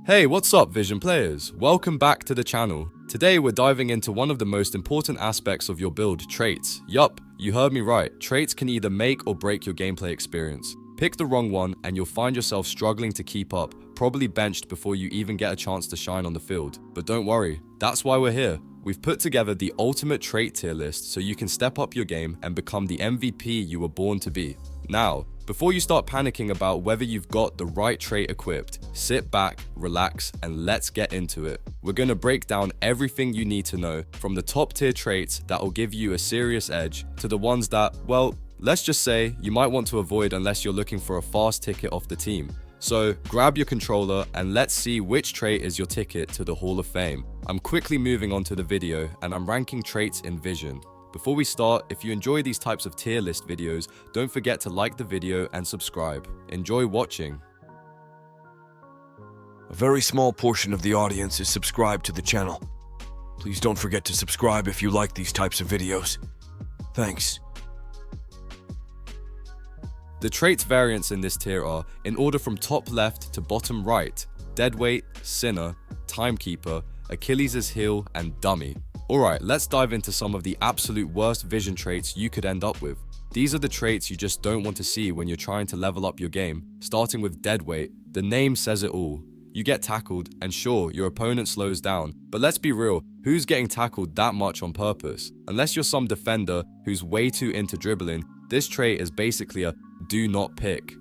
Hey, what's up Vision players? Welcome back to the channel. Today we're diving into one of the most important aspects of your build, traits. Yup, you heard me right, traits can either make or break your gameplay experience. Pick the wrong one and you'll find yourself struggling to keep up, probably benched before you even get a chance to shine on the field. But don't worry, that's why we're here. We've put together the ultimate trait tier list so you can step up your game and become the MVP you were born to be. Now, before you start panicking about whether you've got the right trait equipped, sit back, relax, and let's get into it. We're going to break down everything you need to know, from the top tier traits that will give you a serious edge to the ones that, well, let's just say you might want to avoid unless you're looking for a fast ticket off the team. So grab your controller and let's see which trait is your ticket to the Hall of Fame. I'm quickly moving on to the video and I'm ranking traits in Vision. Before we start, if you enjoy these types of tier list videos, don't forget to like the video and subscribe. Enjoy watching. A very small portion of the audience is subscribed to the channel. Please don't forget to subscribe if you like these types of videos. Thanks. The traits variants in this tier are, in order from top left to bottom right: Deadweight, Sinner, Timekeeper, Achilles' heel, and Dummy. Alright, let's dive into some of the absolute worst Vision traits you could end up with. These are the traits you just don't want to see when you're trying to level up your game. Starting with Deadweight, the name says it all. You get tackled, and sure, your opponent slows down, but let's be real, who's getting tackled that much on purpose? Unless you're some defender who's way too into dribbling, this trait is basically a do not pick.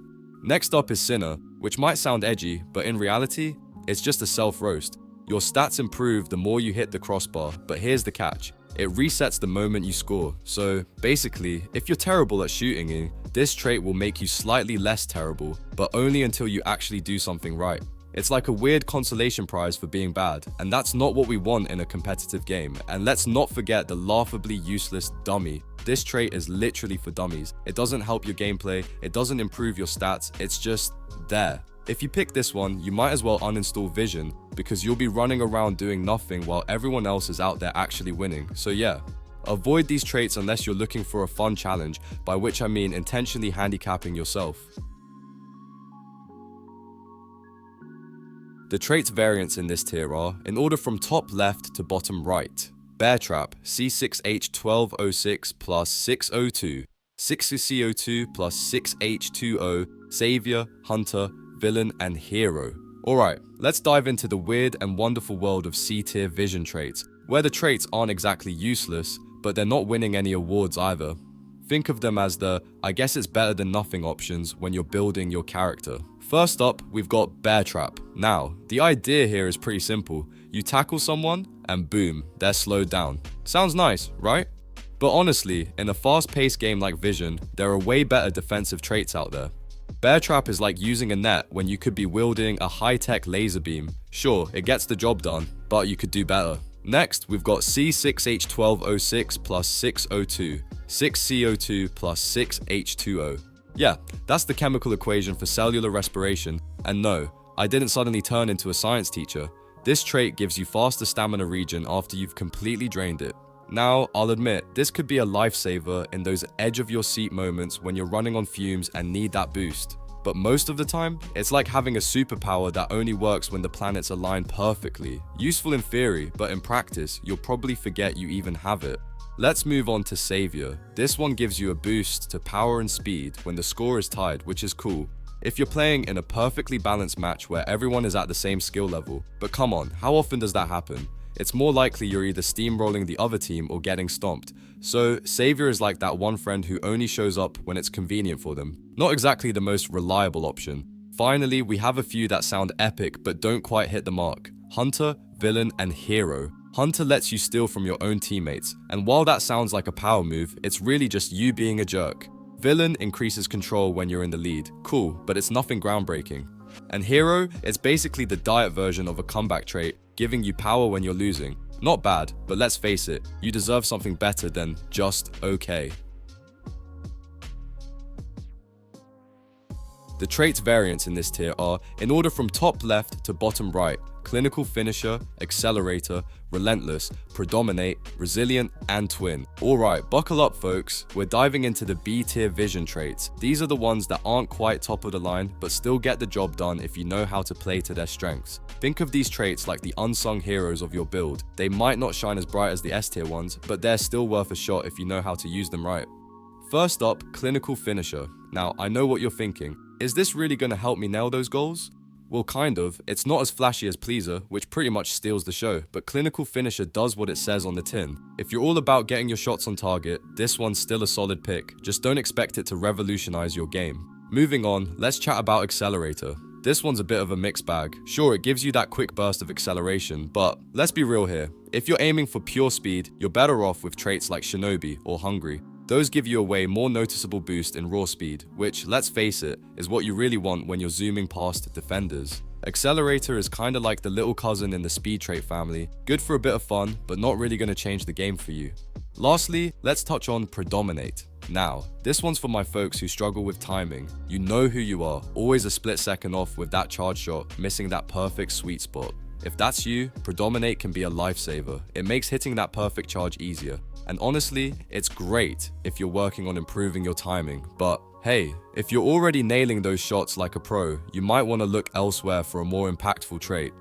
Next up is Sinner, which might sound edgy, but in reality, it's just a self-roast. Your stats improve the more you hit the crossbar, but here's the catch. It resets the moment you score. So basically, if you're terrible at shooting, this trait will make you slightly less terrible, but only until you actually do something right. It's like a weird consolation prize for being bad, and that's not what we want in a competitive game. And let's not forget the laughably useless Dummy. This trait is literally for dummies. It doesn't help your gameplay, it doesn't improve your stats, it's just there. If you pick this one, you might as well uninstall Vision, because you'll be running around doing nothing while everyone else is out there actually winning. So yeah, avoid these traits unless you're looking for a fun challenge, by which I mean intentionally handicapping yourself. The traits variants in this tier are, in order from top left to bottom right: Bear Trap, C6H1206 plus 602, 6CO2 plus 6H20, Savior, Hunter, Villain, and Hero. Alright, let's dive into the weird and wonderful world of C-tier Vision traits, where the traits aren't exactly useless, but they're not winning any awards either. Think of them as the I guess it's better than nothing options when you're building your character. First up, we've got Bear Trap. Now, the idea here is pretty simple. You tackle someone, and boom, they're slowed down. Sounds nice, right? But honestly, in a fast-paced game like Vision, there are way better defensive traits out there. Bear Trap is like using a net when you could be wielding a high-tech laser beam. Sure, it gets the job done, but you could do better. Next, we've got C6H1206 plus 602, 6CO2 plus 6H20. Yeah, that's the chemical equation for cellular respiration, and no, I didn't suddenly turn into a science teacher. This trait gives you faster stamina regen after you've completely drained it. Now, I'll admit, this could be a lifesaver in those edge-of-your-seat moments when you're running on fumes and need that boost. But most of the time, it's like having a superpower that only works when the planets align perfectly. Useful in theory, but in practice, you'll probably forget you even have it. Let's move on to Savior. This one gives you a boost to power and speed when the score is tied, which is cool. If you're playing in a perfectly balanced match where everyone is at the same skill level. But come on, how often does that happen? It's more likely you're either steamrolling the other team or getting stomped. So Savior is like that one friend who only shows up when it's convenient for them. Not exactly the most reliable option. Finally, we have a few that sound epic but don't quite hit the mark: Hunter, Villain, and Hero. Hunter lets you steal from your own teammates, and while that sounds like a power move, it's really just you being a jerk. Villain increases control when you're in the lead. Cool, but it's nothing groundbreaking. And Hero, it's basically the diet version of a comeback trait, giving you power when you're losing. Not bad, but let's face it, you deserve something better than just okay. The traits variants in this tier are, in order from top left to bottom right: clinical finisher, accelerator, relentless, predominate, resilient, and twin. Alright, buckle up folks, we're diving into the B tier vision traits. These are the ones that aren't quite top of the line, but still get the job done if you know how to play to their strengths. Think of these traits like the unsung heroes of your build. They might not shine as bright as the S tier ones, but they're still worth a shot if you know how to use them right. First up, clinical finisher. Now, I know what you're thinking. Is this really going to help me nail those goals? Well, kind of. It's not as flashy as pleaser, which pretty much steals the show, but clinical finisher does what it says on the tin. If you're all about getting your shots on target, this one's still a solid pick. Just don't expect it to revolutionize your game. Moving on, let's chat about accelerator. This one's a bit of a mixed bag. Sure, it gives you that quick burst of acceleration, but let's be real here. If you're aiming for pure speed, you're better off with traits like shinobi or hungry. Those give you a way more noticeable boost in raw speed, which, let's face it, is what you really want when you're zooming past defenders. Accelerator is kinda like the little cousin in the speed trait family, good for a bit of fun, but not really gonna change the game for you. Lastly, let's touch on predominate. Now, this one's for my folks who struggle with timing. You know who you are, always a split second off with that charge shot, missing that perfect sweet spot. If that's you, predominate can be a lifesaver. It makes hitting that perfect charge easier. And honestly, it's great if you're working on improving your timing, but hey, if you're already nailing those shots like a pro, you might want to look elsewhere for a more impactful trait.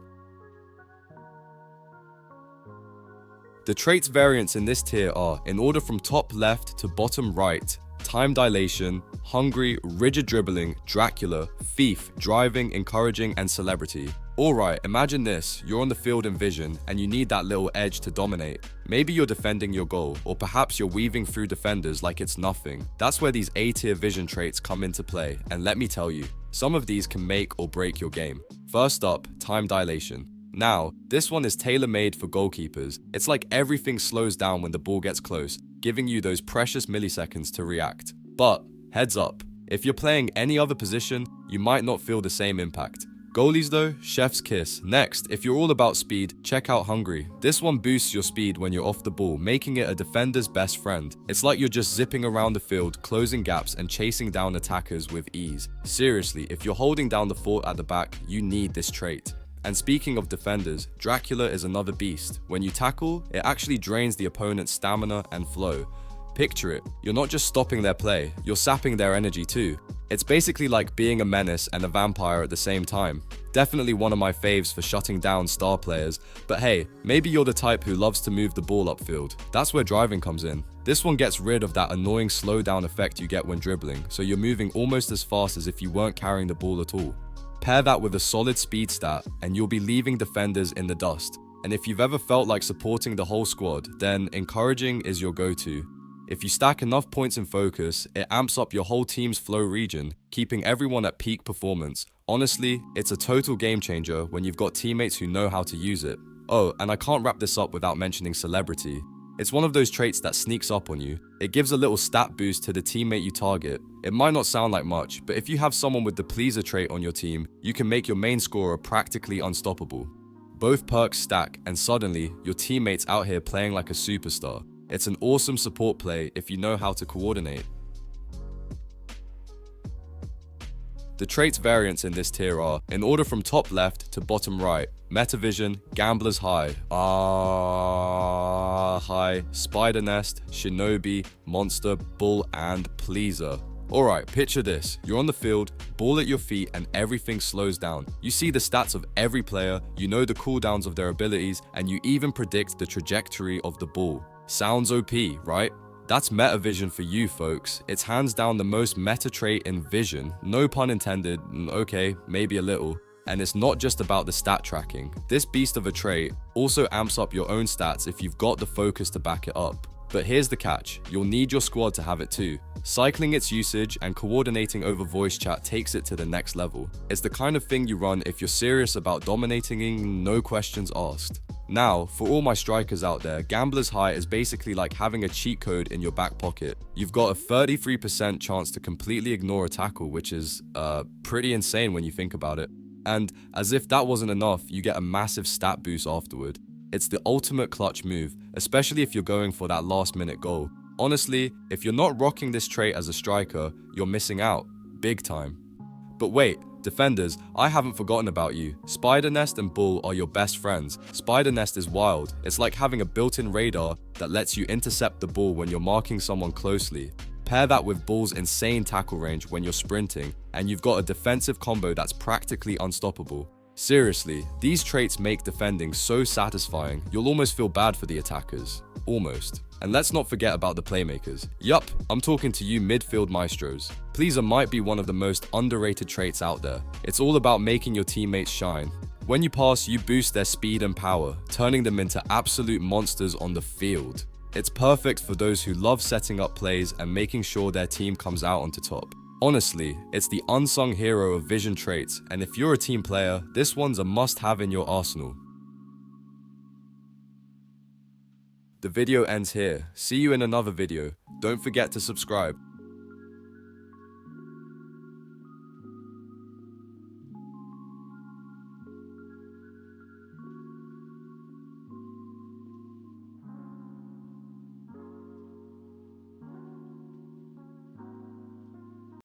The traits variants in this tier are, in order from top left to bottom right: time dilation, hungry, rigid dribbling, Dracula, thief, driving, encouraging, and celebrity. Alright, imagine this, you're on the field in vision and you need that little edge to dominate. Maybe you're defending your goal, or perhaps you're weaving through defenders like it's nothing. That's where these A tier vision traits come into play, and let me tell you, some of these can make or break your game. First up, time dilation. Now, this one is tailor-made for goalkeepers. It's like everything slows down when the ball gets close, giving you those precious milliseconds to react. But, heads up, if you're playing any other position, you might not feel the same impact. Goalies though, chef's kiss. Next, if you're all about speed, check out hungry. This one boosts your speed when you're off the ball, making it a defender's best friend. It's like you're just zipping around the field, closing gaps and chasing down attackers with ease. Seriously, if you're holding down the fort at the back, you need this trait. And speaking of defenders, Dracula is another beast. When you tackle, it actually drains the opponent's stamina and flow. Picture it, you're not just stopping their play, you're sapping their energy too. It's basically like being a menace and a vampire at the same time. Definitely one of my faves for shutting down star players, but hey, maybe you're the type who loves to move the ball upfield. That's where driving comes in. This one gets rid of that annoying slowdown effect you get when dribbling, so you're moving almost as fast as if you weren't carrying the ball at all. Pair that with a solid speed stat, and you'll be leaving defenders in the dust. And if you've ever felt like supporting the whole squad, then encouraging is your go-to. If you stack enough points in focus, it amps up your whole team's flow region, keeping everyone at peak performance. Honestly, it's a total game changer when you've got teammates who know how to use it. Oh, and I can't wrap this up without mentioning celebrity. It's one of those traits that sneaks up on you. It gives a little stat boost to the teammate you target. It might not sound like much, but if you have someone with the pleaser trait on your team, you can make your main scorer practically unstoppable. Both perks stack, and suddenly, your teammate's out here playing like a superstar. It's an awesome support play if you know how to coordinate. The traits variants in this tier are, in order from top left to bottom right: Metavision, Gambler's High, High, Spider Nest, Shinobi, Monster, Bull, and Pleaser. Alright, picture this. You're on the field, ball at your feet, and everything slows down. You see the stats of every player, you know the cooldowns of their abilities, and you even predict the trajectory of the ball. Sounds OP, right? That's Metavision for you folks. It's hands down the most meta trait in Vision. No pun intended, okay, maybe a little. And it's not just about the stat tracking. This beast of a trait also amps up your own stats if you've got the focus to back it up. But here's the catch, you'll need your squad to have it too. Cycling its usage and coordinating over voice chat takes it to the next level. It's the kind of thing you run if you're serious about dominating, no questions asked. Now, for all my strikers out there, Gambler's High is basically like having a cheat code in your back pocket. You've got a 33% chance to completely ignore a tackle, which is pretty insane when you think about it. And as if that wasn't enough, you get a massive stat boost afterward. It's the ultimate clutch move, especially if you're going for that last minute goal. Honestly, if you're not rocking this trait as a striker, you're missing out, big time. But wait, defenders, I haven't forgotten about you. Spider Nest and Bull are your best friends. Spider Nest is wild. It's like having a built-in radar that lets you intercept the ball when you're marking someone closely. Pair that with Bull's insane tackle range when you're sprinting, and you've got a defensive combo that's practically unstoppable. Seriously, these traits make defending so satisfying, you'll almost feel bad for the attackers. Almost. And let's not forget about the playmakers. Yup, I'm talking to you midfield maestros. Pleaser might be one of the most underrated traits out there. It's all about making your teammates shine. When you pass, you boost their speed and power, turning them into absolute monsters on the field. It's perfect for those who love setting up plays and making sure their team comes out onto top. Honestly, it's the unsung hero of vision traits, and if you're a team player, this one's a must-have in your arsenal. The video ends here. See you in another video. Don't forget to subscribe.